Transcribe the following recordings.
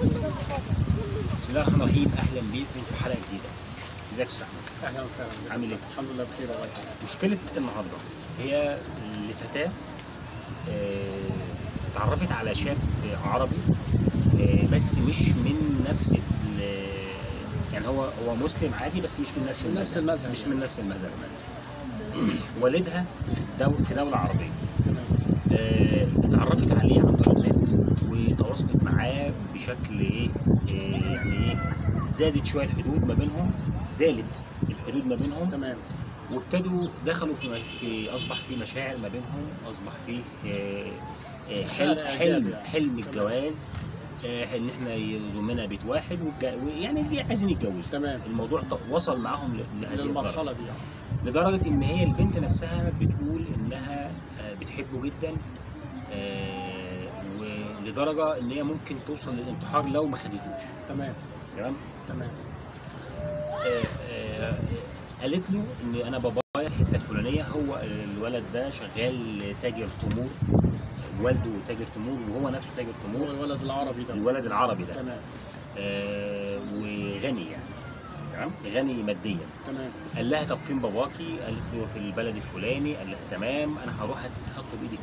بسم الله الرحمن الرحيم، اهلا بيكم في حلقه جديده. ازيك يا استاذ احمد؟ اهلا وسهلا. عامل ايه؟ الحمد لله بخير والله. مشكله النهارده هي لفتاه اتعرفت على شاب عربي، بس مش من نفس يعني هو مسلم عادي، بس مش من نفس المذهب. مش من نفس المذهب. والدها في دوله عربيه. اتعرفت عليه عن طريق النت وتواصلت معاه بشكل يعني زادت شويه الحدود ما بينهم، زالت الحدود ما بينهم. تمام. وابتدوا دخلوا في اصبح في مشاعر ما بينهم، اصبح في حلم الجواز، ان احنا يضمنا بيت واحد يعني عايزين يتجوزوا. تمام. الموضوع وصل معاهم لهذه المرحله دي لدرجه ان هي البنت نفسها بتقول انها بتحبه جدا، ولدرجه ان هي ممكن توصل للانتحار لو ما خدتوش. تمام. تمام. قالت له ان انا بابايا الحته الفلانيه، هو الولد ده شغال تاجر تمور، والده تاجر تمور وهو نفسه تاجر تمور. الولد العربي ده تمام. وغني يعني، تمام، غني ماديا. تمام. قال لها طب فين باباكي؟ قالت له في البلد الفلاني. قال لها تمام، انا هروح احط بايدي.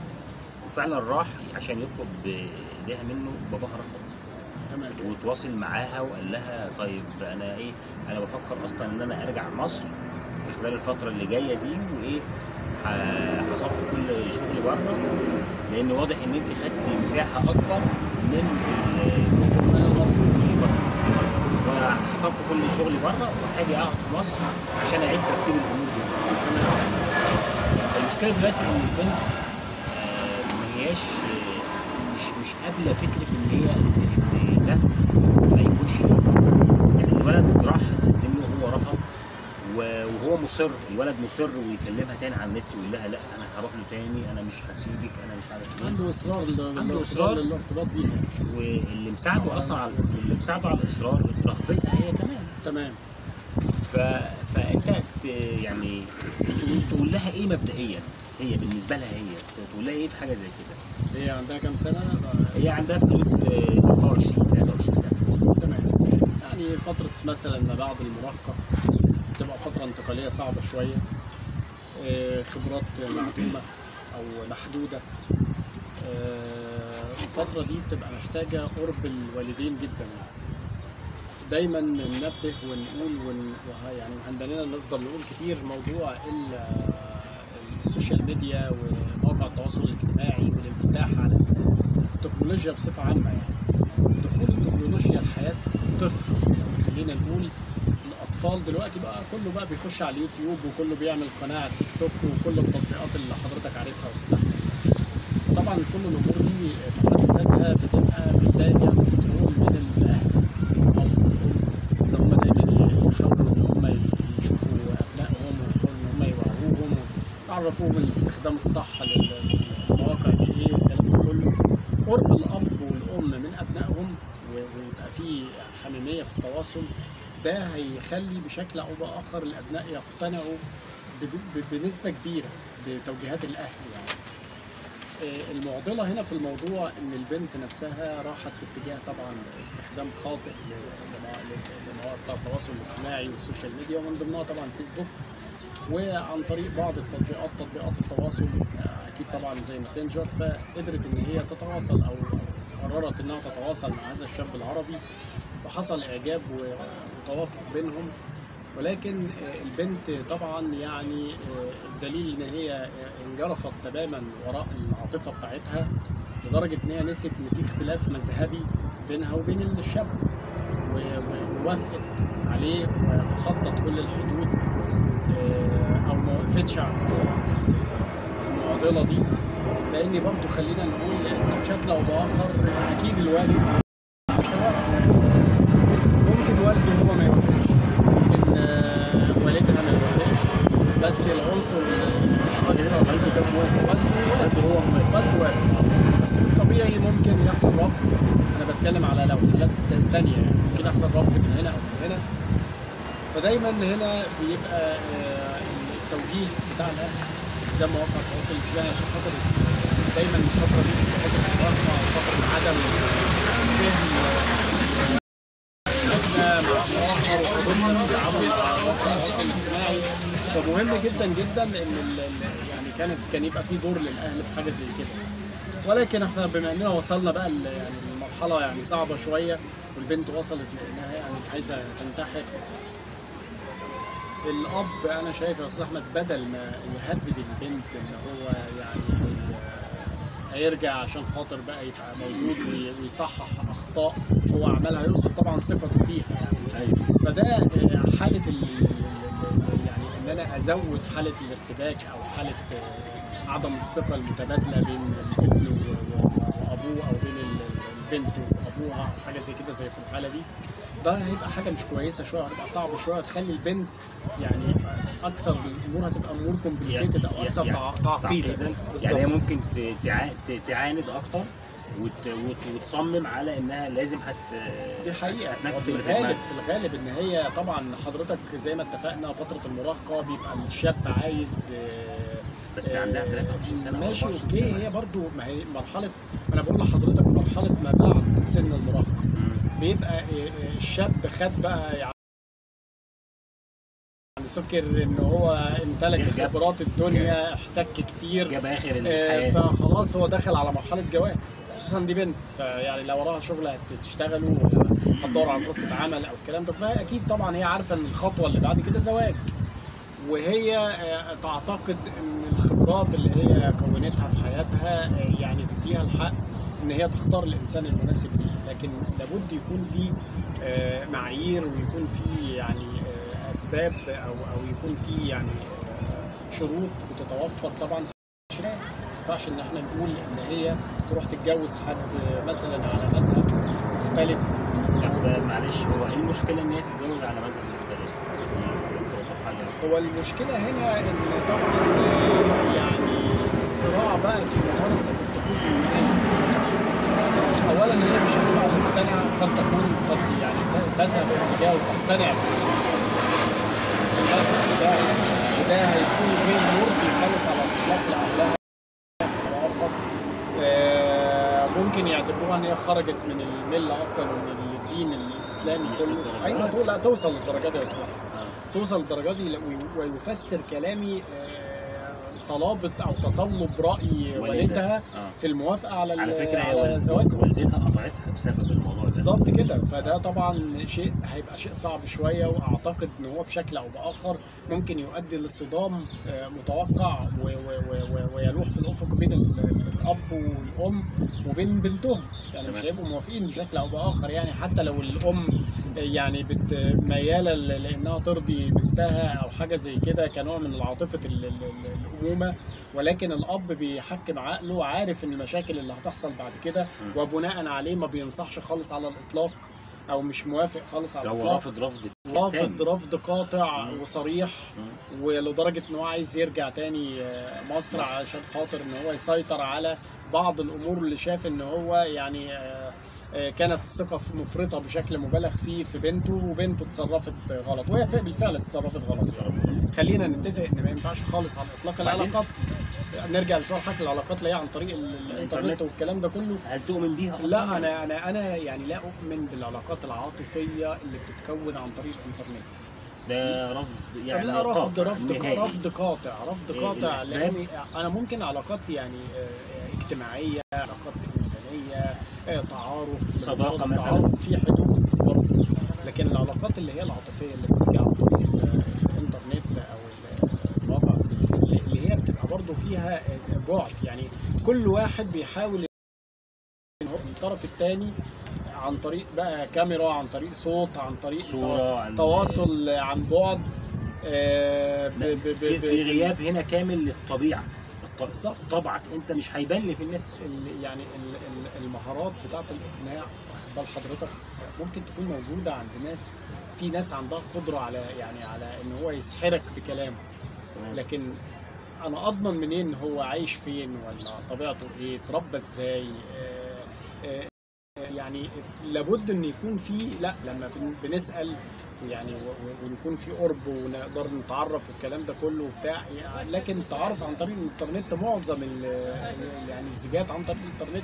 وفعلا راح عشان يطلب ايديها منه، باباها رفض. تمام. وتواصل معاها وقال لها طيب انا بفكر اصلا ان انا ارجع مصر في خلال الفتره اللي جايه دي، هصفي كل شغلي بره، لان واضح ان انت خدتي مساحه اكبر من وهصفي كل شغلي بره وهاجي اقعد في مصر عشان اعيد ترتيب الامور دي. تمام. المشكله دلوقتي ان البنت ما هياش مش قابله فكره ان ده ما يكونش يعني الولد راح قدم له وهو رفض، وهو مصر، الولد مصر ويكلمها تاني على النت ويقول لها لا انا هروح له تاني، انا مش هسيبك، انا مش عارف ايه. عنده اصرار الارتباط بيها، واللي مساعده اصلا على الاصرار رغبتها هي كمان. تمام. فانت يعني تقول لها ايه مبدئيا؟ هي بالنسبه لها تقول لها ايه في حاجه زي كده؟ هي عندها كام سنه؟ هي عندها في حدود 23 سنه. تمام. يعني فتره مثلا ما بعد المراهقه بتبقى فتره انتقاليه صعبه شويه، خبرات معدومه او محدوده. الفتره دي بتبقى محتاجه قرب الوالدين جدا. دايما ننبه ونقول يعني عندنا نفضل نقول كتير موضوع السوشيال ميديا ومواقع التواصل الاجتماعي والانفتاح على التكنولوجيا بصفه عامه. يعني دخول التكنولوجيا لحياه الطفل، يعني خلينا نقول الاطفال دلوقتي بقى كله بقى بيخش على اليوتيوب وكله بيعمل قناه على تيك توك وكل التطبيقات اللي حضرتك عارفها والسهله. طبعا كل الامور دي في حد ذاتها بتبقى محتاجه كنترول من الاهل ان هم دايما يحاولوا ان هم يشوفوا ابنائهم ويحاولوا ان هم يوعوهم ويعرفوهم الاستخدام الصح للمواقع دي ايه والكلام ده كله. قرب الاب والام من ابنائهم ويبقى في حميميه في التواصل، ده هيخلي بشكل او باخر الابناء يقتنعوا بنسبه كبيره بتوجيهات الاهل. يعني المعضله هنا في الموضوع ان البنت نفسها راحت في اتجاه طبعا استخدام خاطئ لمواقع التواصل الاجتماعي والسوشيال ميديا، ومن ضمنها طبعا فيسبوك، وعن طريق بعض تطبيقات التواصل اكيد طبعا زي ماسنجر. فقدرت ان هي تتواصل او قررت انها تتواصل مع هذا الشاب العربي، وحصل اعجاب وتوافق بينهم. ولكن البنت طبعا يعني الدليل ان هي انجرفت تماما وراء العاطفه بتاعتها، لدرجه ان هي نسيت ان في اختلاف مذهبي بينها وبين الشاب، ووافقت عليه وتخطت كل الحدود، او ما وقفتش على المعضله دي. لان برضه خلينا نقول ان بشكل او باخر اكيد الوالد مش هيوافق. ممكن والده هو ما يوافقش، ممكن والدها ما يوافقش، بس العنصر الاكثر والده كان موافق. والده وافق. بس في الطبيعي ممكن يحصل رفض. انا بتكلم على لو حالات تانية، يعني ممكن يحصل رفض من هنا او من هنا. فدايما هنا بيبقى التوجيه بتاع الاهل استخدام مواقع التواصل الاجتماعي، عشان خاطر دايما الفتره دي فتره المراهقه وفتره عدم فهم فمهم جدا جدا ان يعني كان يبقى في دور للاهل في حاجه زي كده. ولكن احنا بما اننا وصلنا بقى يعني المرحله يعني صعبه شويه، والبنت وصلت لانها يعني عايزه تنتحر، الاب انا شايف يا استاذ احمد بدل ما يهدد البنت ان هو يعني هيرجع عشان خاطر بقى يبقى موجود ويصحح اخطاء هو عملها، يقصد طبعا ثقته فيها يعني. ايوه. فده حاله يعني ان انا ازود حاله الارتباك او حاله عدم الثقه المتبادله بين الابن وابوه، او بين البنت وابوها، او حاجه زي كده زي في الحاله دي. ده هيبقى حاجه مش كويسه شويه، هتبقى صعبه شويه، تخلي البنت يعني اكثر الامور هتبقى امور كومبليكيتد او اكثر تعقيدا. يعني هي ممكن تعاند اكتر وتصمم على انها لازم دي حقيقه. هتنفذ في الغالب ان هي طبعا حضرتك زي ما اتفقنا فتره المراهقه بيبقى الشاب عايز بس عندها 23 سنه ماشي اوكي. هي برضو ما هي مرحله، انا بقول لحضرتك مرحله ما بعد سن المراهقه بيبقى الشاب خد بقى يعني سكر ان هو امتلك خبرات الدنيا، احتك كتير، جاب اخر الحياه، فخلاص هو داخل على مرحله جواز، خصوصا دي بنت، فيعني لو وراها شغل هتشتغل وهتدور على فرصه عمل او الكلام ده، فاكيد طبعا هي عارفه ان الخطوه اللي بعد كده زواج، وهي تعتقد ان الخبرات اللي هي كونتها في حياتها يعني تديها الحق ان هي تختار الانسان المناسب ليها. لكن لابد يكون في معايير، ويكون في يعني اسباب او يكون في يعني شروط بتتوفر طبعا في الشراء. ما ينفعش ان احنا نقول ان هي تروح تتجوز حد مثلا على مذهب مختلف. طب معلش، هو ايه المشكله ان هي تتجوز على مذهب مختلف؟ هو المشكله هنا ان طبعا يعني الصراع بقى في ممارسه الطقوس الدينيه. اولا هي مش هتبقى مقتنعه، قد تكون يعني تذهب الاتجاه وتقتنع المذهب ده، وده هيكون غير مرضي خالص على الاطلاق لاهلها واخر. ممكن يعتبروها ان هي خرجت من المله اصلا ومن الدين الاسلامي كله. ايوه لا توصل للدرجه دي يا استاذ، توصل للدرجه دي، ويفسر كلامي صلابه او تصلب راي والدتها في الموافقه على فكره على زواجها. والدتها قطعتها بسبب الموضوع ده بالظبط كده. فده طبعا شيء هيبقى شيء صعب شويه، واعتقد ان هو بشكل او باخر ممكن يؤدي لصدام متوقع ويلوح في الافق بين الاب والام وبين بنتهم. يعني مش هيبقوا موافقين بشكل او باخر، يعني حتى لو الام يعني مياله لانها ترضي بنتها او حاجه زي كده كنوع من عاطفه الامومه، ولكن الاب بيحكم عقله، عارف ان المشاكل اللي هتحصل بعد كده، وبناء عليه ما بينصحش خالص على الاطلاق، او مش موافق خالص على الاطلاق، رافض رفض قاطع وصريح، ولدرجه ان هو عايز يرجع تاني مصر عشان خاطر ان هو يسيطر على بعض الامور اللي شاف ان هو يعني كانت الثقه مفرطه بشكل مبالغ فيه في بنته، وبنته تصرفت غلط، وهي بالفعل تصرفت غلط. خلينا نتفق ان ما ينفعش خالص على الاطلاق العلاقات. نرجع لسؤال حضرتك، العلاقات اللي هي عن طريق الانترنت والكلام ده كله، هل تؤمن بيها اصلا؟ لا، انا يعني لا اؤمن بالعلاقات العاطفيه اللي بتتكون عن طريق الانترنت. ده رفض يعني لا، رفض قاطع لان انا ممكن علاقات يعني اجتماعيه، علاقات انسانيه، تعارف، صداقه مثلا، في حدود برضه، لكن العلاقات اللي هي العاطفيه اللي بتيجي عن طريق الانترنت او المواقع اللي هي بتبقى برضه فيها بعد، يعني كل واحد بيحاول الطرف الثاني عن طريق بقى كاميرا، عن طريق صوت، عن طريق صورة، تواصل عن بعد، في غياب هنا كامل للطبيعه. طبعك انت مش هيبان لي في النت. يعني المهارات بتاعت الاقناع، واخد بال حضرتك، ممكن تكون موجوده عند ناس، في ناس عندها قدره على يعني على ان هو يسحرك بكلامه، لكن انا اضمن منين هو عايش فين، ولا طبيعته ايه، اتربى ازاي؟ يعني لابد ان يكون في، لا لما بنسال يعني ونكون في قرب ونقدر نتعرف والكلام ده كله وبتاع، يعني لكن التعارف عن طريق الانترنت معظم يعني الزيجات عن طريق الانترنت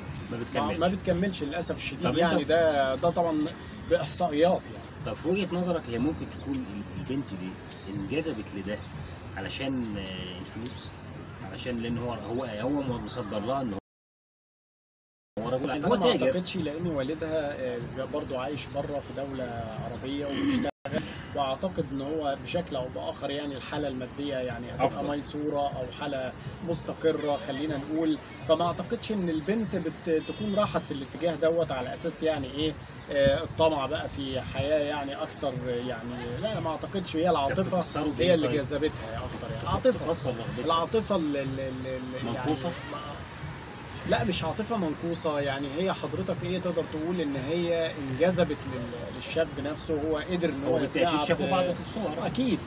ما بتكملش للاسف الشديد. يعني ده طبعا باحصائيات يعني. طب في وجهه نظرك هي ممكن تكون البنت دي انجذبت لده علشان الفلوس، علشان لان هو مصدر لها ان هو رجل، انا هو ما تاجر. اعتقدش، لان والدها برضو عايش بره في دولة عربية وبيشتغل، واعتقد ان هو بشكل او باخر يعني الحاله الماديه يعني هتبقى أفضل. ميسوره او حاله مستقره خلينا نقول. فما اعتقدش ان البنت تكون راحت في الاتجاه دوت على اساس يعني ايه الطمع بقى في حياه يعني اكثر يعني. لا ما اعتقدش، هي العاطفه بتفسره هي بإيه اللي طيب؟ جذبتها اكتر يعني. تفسر رغبتها. العاطفه منقوصة؟ يعني لا مش عاطفة منقوصة، يعني هي حضرتك ايه تقدر تقول ان هي انجذبت للشاب نفسه، هو قدر ان هو بالتأكيد شافوا بعض في الصور. اكيد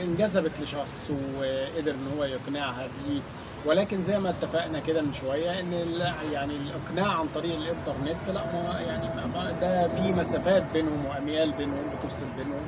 انجذبت لشخص وقدر ان هو يقنعها بيه. ولكن زي ما اتفقنا كده من شويه ان يعني الاقناع عن طريق الانترنت لا ما يعني ده في مسافات بينهم واميال بينهم بتفصل بينهم.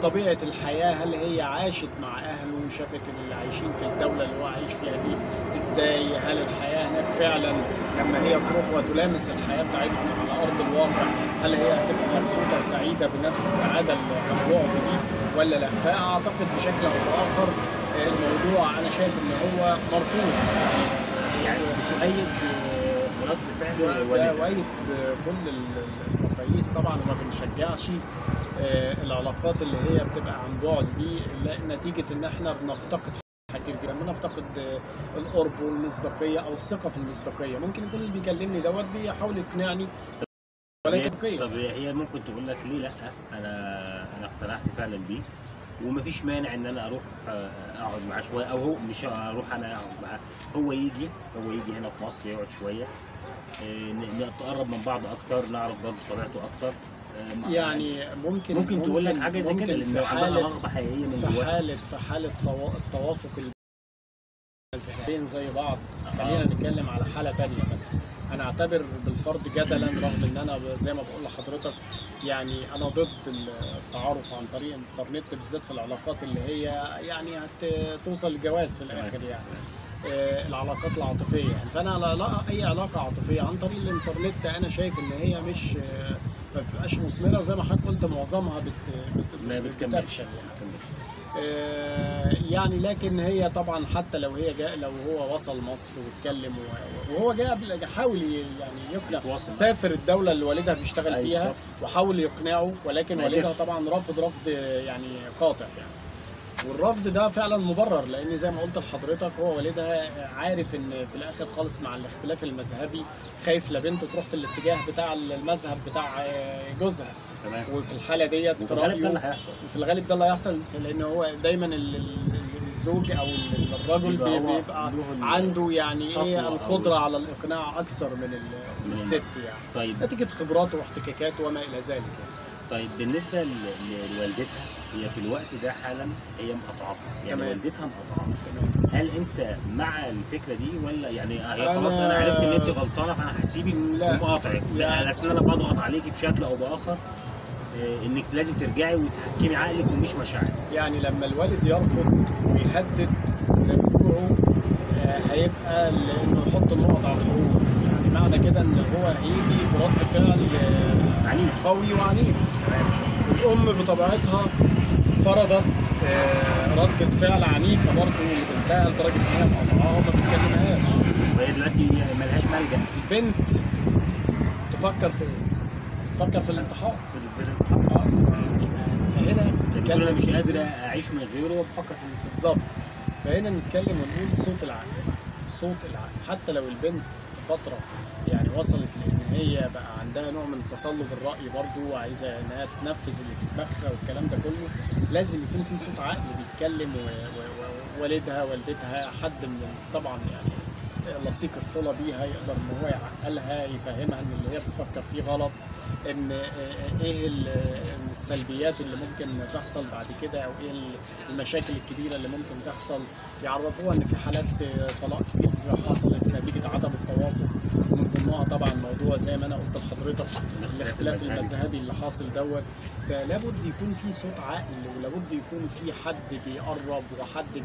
طبيعه الحياه، هل هي عاشت مع اهله وشافت اللي عايشين في الدوله اللي هو عايش فيها دي ازاي؟ هل الحياه هناك فعلا لما هي تروح وتلامس الحياه بتاعتهم على ارض الواقع هل هي هتبقى مبسوطه وسعيده بنفس السعاده اللي عن بعد دي ولا لا؟ فاعتقد بشكل او باخر الموضوع انا شايف ان هو مرفوض. يعني بتؤيد رد فعل والدها؟ بأؤيد بكل المقاييس طبعا، وما بنشجعش العلاقات اللي هي بتبقى عن بعد دي نتيجه ان احنا بنفتقد كتير جدا، بنفتقد القرب والمصداقيه او الثقه في المصداقيه. ممكن يكون اللي بيكلمني دوت بيحاول يقنعني ولكن طب هي ممكن تقول لك ليه لا، انا اقتنعت فعلا بيه ومفيش مانع ان انا اروح اقعد معاه شويه، او هو مش اروح انا اقعد معاه، هو يجي هنا في مصر يقعد شويه، نتقرب من بعض اكتر، نعرف برضه طبيعته اكتر. يعني ممكن تقول لك حاجه زي كده لان عندها رغبه حقيقيه من جواها. في حاله التوافق المذهبين زي بعض. خلينا نتكلم على حاله تانية مثلا. انا اعتبر بالفرض جدلا، رغم ان انا زي ما بقول لحضرتك يعني انا ضد التعارف عن طريق الانترنت بالذات في العلاقات اللي هي يعني هتوصل للجواز في الاخر يعني العلاقات العاطفيه يعني. فانا اي علاقه عاطفيه عن طريق الانترنت انا شايف ان هي مش ما بتبقاش مثمره، وزي ما حضرتك قلت معظمها بتفشل يعني. لكن هي طبعا حتى لو هو وصل مصر واتكلم وهو جاء حاول يعني يقنع، سافر الدوله اللي والدها بيشتغل فيها وحاول يقنعه، ولكن والدها طبعا رفض يعني قاطع يعني. والرفض ده فعلا مبرر، لان زي ما قلت لحضرتك هو والدها عارف ان في الاخر خالص مع الاختلاف المذهبي خايف لبنته تروح في الاتجاه بتاع المذهب بتاع جوزها. تمام. وفي الحاله ديت في الغالب ده اللي هيحصل، في الغالب ده اللي هيحصل، لان هو دايما الزوج او الرجل بيبقى عنده يعني ايه القدره على الاقناع اكثر من الست يعني. طيب نتيجه خبراته واحتكاكاته وما الى ذلك يعني. طيب بالنسبه لوالدتها، هي في الوقت ده حالا هي مقاطعه يعني تمام. والدتها مقاطعه، هل انت مع الفكره دي ولا يعني هي خلاص انا عرفت ان انت غلطانه فانا هسيبك ومقاطعك؟ لا اصل انا بضغط عليكي بشكل او باخر انك لازم ترجعي وتحكمي عقلك ومش مشاعرك. يعني لما الوالد يرفض ويهدد رجوعه هيبقى انه يحط النقط على الحروف، يعني معنى كده ان هو هيجي برد فعل عنيف قوي وعنيف. الام بطبيعتها فرضت ردة فعل عنيفه برضه لبنتها لدرجه ان هي مقاطعاها وما بتكلمهاش، وهي دلوقتي ملهاش ملجأ. البنت تفكر في ايه؟ تفكر في الانتحار. فهنا بتقول انا مش قادره اعيش من غيره وبفكر في الانتحار. بالظبط. فهنا نتكلم ونقول صوت العقل، صوت العقل. حتى لو البنت في فتره يعني وصلت لان هي بقى عندها نوع من تصلب الراي برضو وعايزه انها تنفذ اللي في دماغها والكلام ده كله، لازم يكون في صوت عقل بيتكلم، ووالدها والدتها حد من طبعا يعني لصيق الصله بيها يقدر ان هو يعقلها، يفهمها ان اللي هي بتفكر فيه غلط، ان ايه السلبيات اللي ممكن تحصل بعد كده، او ايه المشاكل الكبيره اللي ممكن تحصل. يعرفوها ان في حالات طلاق كتير حصلت نتيجه عدم التوافق من ضمنها طبعا موضوع زي ما انا قلت لحضرتك الاختلاف المذهبي اللي حاصل دوت. فلابد يكون في صوت عقل، ولابد يكون في حد بيقرب وحد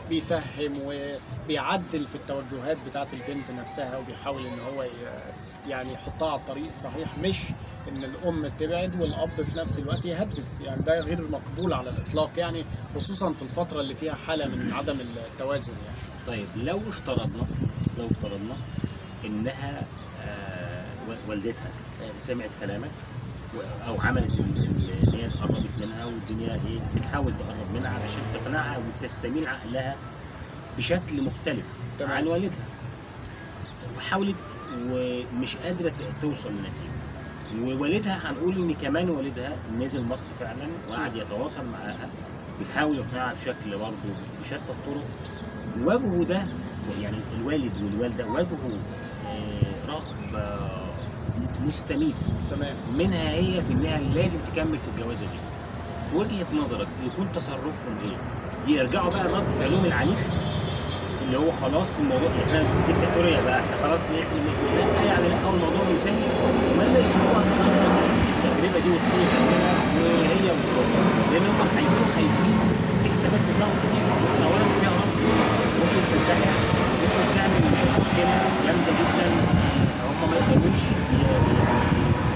بيفهم وبيعدل في التوجهات بتاعت البنت نفسها، وبيحاول ان هو يعني يحطها على الطريق الصحيح، مش ان الام تبعد والاب في نفس الوقت يهدد. يعني ده غير مقبول على الاطلاق، يعني خصوصا في الفتره اللي فيها حاله من عدم التوازن يعني. طيب لو افترضنا انها والدتها سمعت كلامك او عملت ان هي قربت منها، والدنيا ايه بتحاول تقرب منها علشان تقنعها وتستميل عقلها بشكل مختلف عن والدها، وحاولت ومش قادره توصل لنتيجه، ووالدها هنقول ان كمان والدها نزل مصر فعلا وقعد يتواصل معاها بيحاول يقنعها بشكل برضه بشتى الطرق، واجهه ده يعني الوالد والوالده واجهوا رغبه مستميته تمام منها هي في انها لازم تكمل في الجوازه دي. في وجهه نظرك يكون تصرفهم ايه؟ يرجعوا بقى رد فعلهم العنيف اللي هو خلاص الموضوع احنا ديكتاتوريه بقى، احنا خلاص احنا لا يعني لا الموضوع منتهي، ولا يسيبوها تجرب التجربه دي وتكون التجربه وهي مصطفى؟ لان هم هيكونوا خايفين في حسابات في دماغهم كتير، ممكن اولا تهرب، ممكن تنتحر، ممكن تعمل مشكله جامده جدا هم ما يقدروش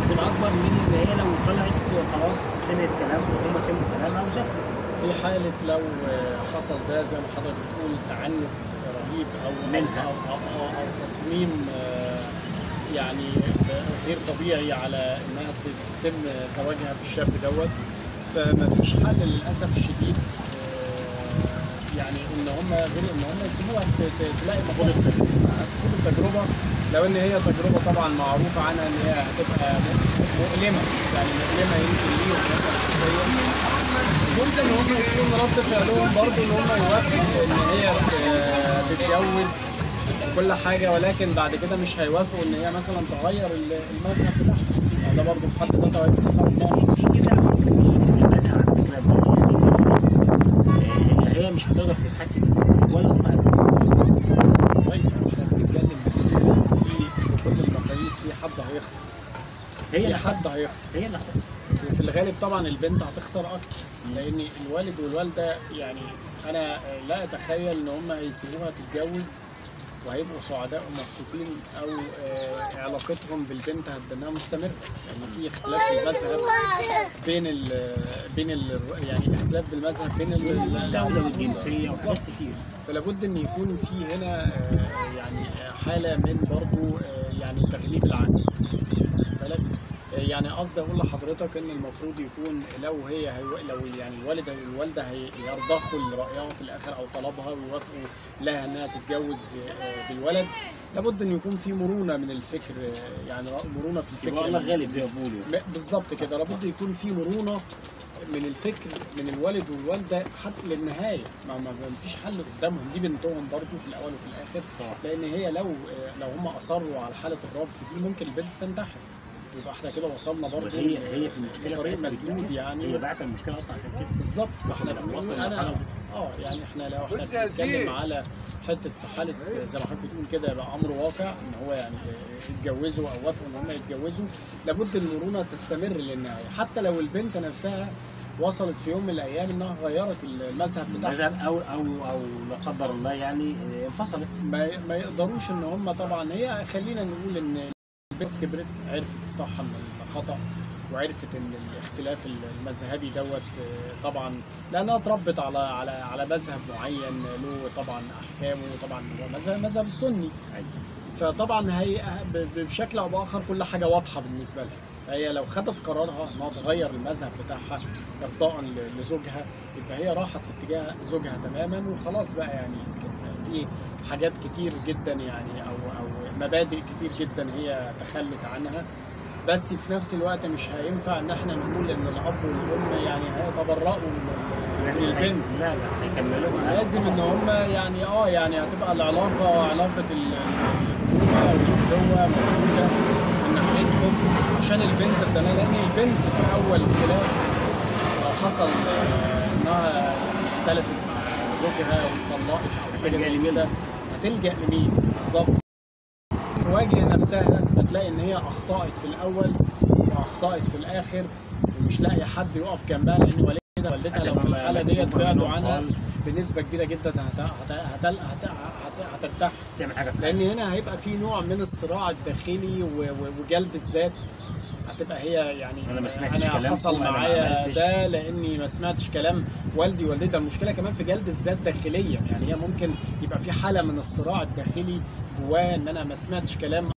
تكون اكبر من ان هي لو طلعت خلاص سمعت كلام وهم سمعوا كلام او سافروا. في حاله لو حصل ده زي ما حضرتك بتقول تعنت رهيب او منها او تصميم يعني غير طبيعي على انها تتم زواجها بالشاب دوت، فما فيش حل للاسف الشديد يعني ان هم غير ان هم يسيبوها تلاقي مصادر تكون التجربه، لو ان هي تجربه طبعا معروف عنها ان هي هتبقى مؤلمه، يعني مؤلمه يمكن ليهم شخصيا. ممكن ان هم يكون رد فعلهم برضه ان هم يوافقوا ان هي تتجوز كل حاجه، ولكن بعد كده مش هيوافقوا ان هي مثلا تغير المذهب بتاعها. ده برضه في حد ذاته هيبقى صعب. مش المذهب على فكره هي مش هتقدر تتحكم فيها ولا هم طيب احنا بنتكلم في بكل المقاييس في حد هيخسر، هي اللي هيخسر هي اللي هتخسر، وفي الغالب طبعا البنت هتخسر اكتر، لان الوالد والوالده يعني انا لا اتخيل ان هم هيسيبوها تتجوز وهيبقوا سعداء ومبسوطين، او علاقتهم بالبنت هتدنها مستمره، يعني في اختلاف في المذهب بين يعني اختلاف في المذهب بين الدوله والجنسيه وحاجات كتير. فلابد ان يكون في هنا يعني حاله من برضو يعني تغليب العقل، واخد بالك؟ يعني قصدي اقول لحضرتك ان المفروض يكون لو يعني الوالد والوالده هيرضخوا لرايها في الاخر او طلبها ويوافقوا لها انها تتجوز بالولد، لابد ان يكون في مرونه من الفكر، يعني مرونه في الفكر والله غالب زي ما بيقولوا بالظبط كده. لابد يكون في مرونه من الفكر من الوالد والوالده حتى للنهايه، ما فيش حل قدامهم، دي بنتهم برضو في الاول وفي الاخر طبعا. لان هي لو هم اصروا على حاله الرفض دي ممكن البنت تنتحر، يبقى احنا كده وصلنا برضه هي في المشكله طريق مسدود، يعني هي بعت المشكله اصلا عشان كده بالظبط. فاحنا بنقول انا يعني لو احنا بنتكلم على حته في حاله زي ما حضرتك بتقول كده يبقى امر واقع ان هو يعني يتجوزوا او وافقوا ان هم يتجوزوا، لابد المرونه تستمر للنهايه، حتى لو البنت نفسها وصلت في يوم من الايام انها غيرت المذهب بتاعها او لا قدر الله يعني انفصلت، ما يقدروش ان هم طبعا. هي خلينا نقول ان البنت كبرت، عرفت الصح من الخطأ، وعرفت ان الاختلاف المذهبي دوت طبعا لانها اتربت على مذهب معين له طبعا احكامه، طبعا هو مذهب السني، فطبعا هي بشكل او باخر كل حاجه واضحه بالنسبه لها. فهي لو خدت قرارها انها تغير المذهب بتاعها ارضاء لزوجها، يبقى هي راحت في اتجاه زوجها تماما وخلاص بقى. يعني في حاجات كتير جدا يعني او مبادئ كتير جدا هي تخلت عنها، بس في نفس الوقت مش هينفع ان احنا نقول ان الاب والام يعني هيتبرؤوا من البنت، لا هيكملوا، لازم ان هم يعني هتبقى العلاقه علاقه الأخوة والأخوة موجوده من ناحيتهم عشان البنت تتنال، لان البنت في اول خلاف لو حصل انها اختلفت مع زوجها واتطلقت او حاجه زي كده هتلجأ لمين بالظبط؟ تواجه نفسها فتلاقي ان هي اخطأت في الاول واخطأت في الاخر، ومش لاقي حد يقف جنبها، لان والدتها لو في الحاله ديت بعدوا عنها بنسبه كبيره جدا هترتاح تعمل حاجه، لان هنا هيبقى في نوع من الصراع الداخلي وجلد الذات. هتبقى هي يعني انا ما سمعتش كلامكم، حصل معايا ده لاني ما سمعتش كلام والدي ووالدتي. المشكله كمان في جلد الذات داخليا، يعني هي ممكن يبقى في حاله من الصراع الداخلي جواه ان انا ما سمعتش كلام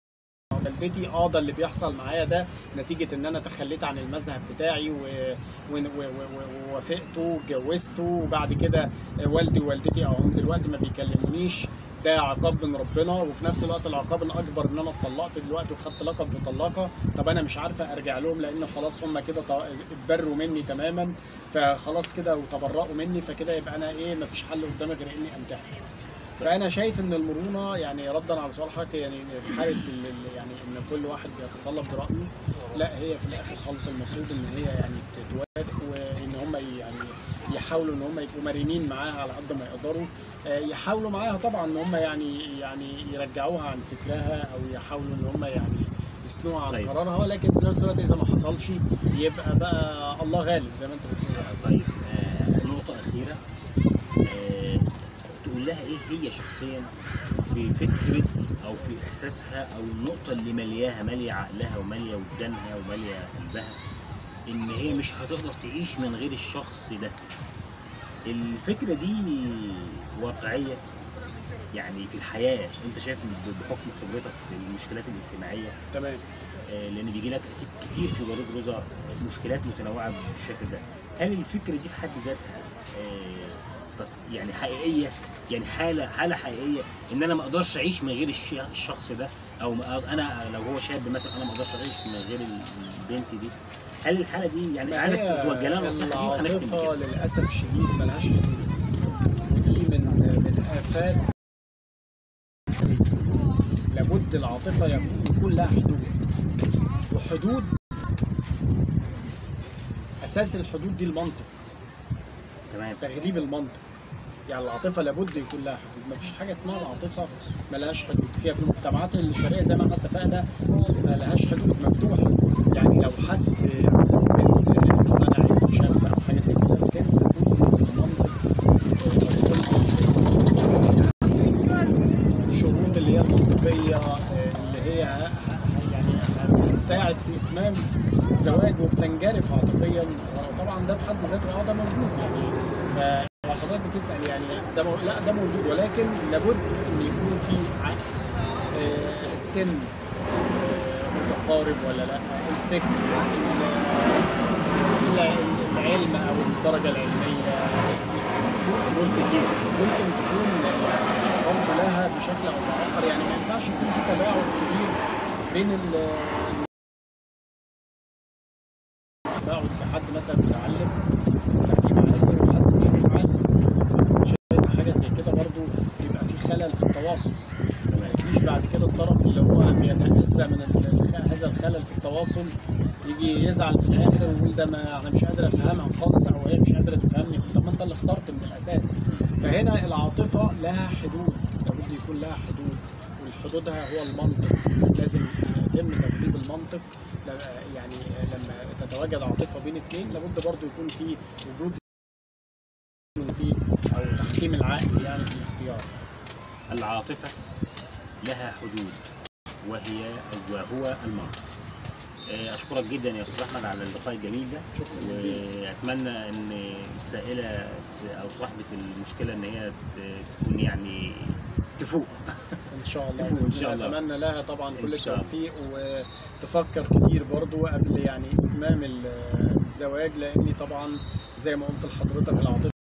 والدتي. ده اللي بيحصل معايا ده نتيجه ان انا تخليت عن المذهب بتاعي ووافقته واتجوزته، وبعد كده والدي ووالدتي هم دلوقتي ما بيكلمونيش. ده عقاب من ربنا، وفي نفس الوقت العقاب الاكبر ان انا اتطلقت دلوقتي وخدت لقب مطلقه. طب انا مش عارفه ارجع لهم لان خلاص هم كده اتبروا مني تماما، فخلاص كده وتبرأوا مني، فكده يبقى انا ايه، مفيش حل قدامي غير اني انتحر. فانا شايف ان المرونه، يعني ردا على سؤال حضرتك، يعني في حاله يعني ان كل واحد بيتصلب برايه، لا هي في الاخر خالص المفروض ان هي يعني توافق، وان هم يعني يحاولوا ان هم يبقوا مرنين معاها على قد ما يقدروا. يحاولوا معاها طبعا ان هم يعني يرجعوها عن فكرها، او يحاولوا ان هم يعني يسنوها عن قرارها، ولكن في نفس الوقت اذا ما حصلش يبقى بقى الله غالب زي ما انت بتقول. طيب نقطه اخيره، تقول لها ايه هي شخصيا في فكره او في احساسها، او النقطه اللي ماليه عقلها وماليه وجدانها وماليه قلبها، ان هي مش هتقدر تعيش من غير الشخص ده؟ الفكره دي واقعيه يعني في الحياه، انت شايف بحكم خبرتك في المشكلات الاجتماعيه. تمام. لان بيجي لك اكيد كتير في ورود روزا مشكلات متنوعه بالشكل ده. هل الفكره دي في حد ذاتها يعني حقيقيه، يعني حاله حقيقيه ان انا ما اقدرش اعيش من غير الشخص ده، او انا لو هو شاب مثلا انا ما اقدرش اعيش من غير البنت دي؟ هل الحاله دي يعني عايزك توجه لها نصيحه دي؟ العاطفه للاسف الشديد ملهاش حدود، ودي من آفات. لابد العاطفه يكون لها حدود، وحدود اساس الحدود دي المنطق. تمام. تغليب المنطق. يعني العاطفه لابد يكون لها حدود، مفيش حاجه اسمها العاطفه ملهاش حدود. فيها في المجتمعات الشرقيه زي ما احنا اتفقنا ملهاش حدود، مفتوحه. يعني لو حد بنت اقتنعت بشاب او حاجه زي كده بتنسى كل المنطق، الشروط اللي هي المنطقيه اللي هي يعني بتساعد في اتمام الزواج، وبتنجرف عاطفيا. طبعا ده في حد ذاته ده موجود يعني. فحضرتك بتسال يعني ده موجود، ولكن لابد ان يكون في عقل، السن متقارب ولا لا، الفكر، العلم او الدرجه العلميه، امور كتير ممكن تكون برضه لها بشكل او باخر. يعني ما ينفعش يكون في تباعد كبير بين تباعد حد مثلا متعلم تعليم عالي وحد مش متعلم. شايف حاجه زي كده برضه يبقى في خلل في التواصل. ما يجيش بعد كده الطرف اللي هو بيتأذى من هذا الخلل في التواصل يجي يزعل في الاخر ويقول ده ما انا مش قادر افهمها خالص، او هي مش قادره تفهمني. طب ما انت اللي اخترت من الاساس. فهنا العاطفه لها حدود، لابد يكون لها حدود، وحدودها هو المنطق. لازم يتم تغليب المنطق. يعني لما تتواجد عاطفه بين اثنين لابد برضه يكون في وجود او تحكيم العقل يعني في الاختيار. العاطفه لها حدود وهو المنطق. اشكرك جدا يا استاذ احمد على اللقاء الجميل ده، واتمنى ان السائله او صاحبه المشكله ان هي تكون يعني تفوق ان شاء الله. تفوق ان شاء الله. اتمنى لها طبعا كل التوفيق، وتفكر كتير برضو قبل يعني اتمام الزواج، لاني طبعا زي ما قلت لحضرتك العاطفه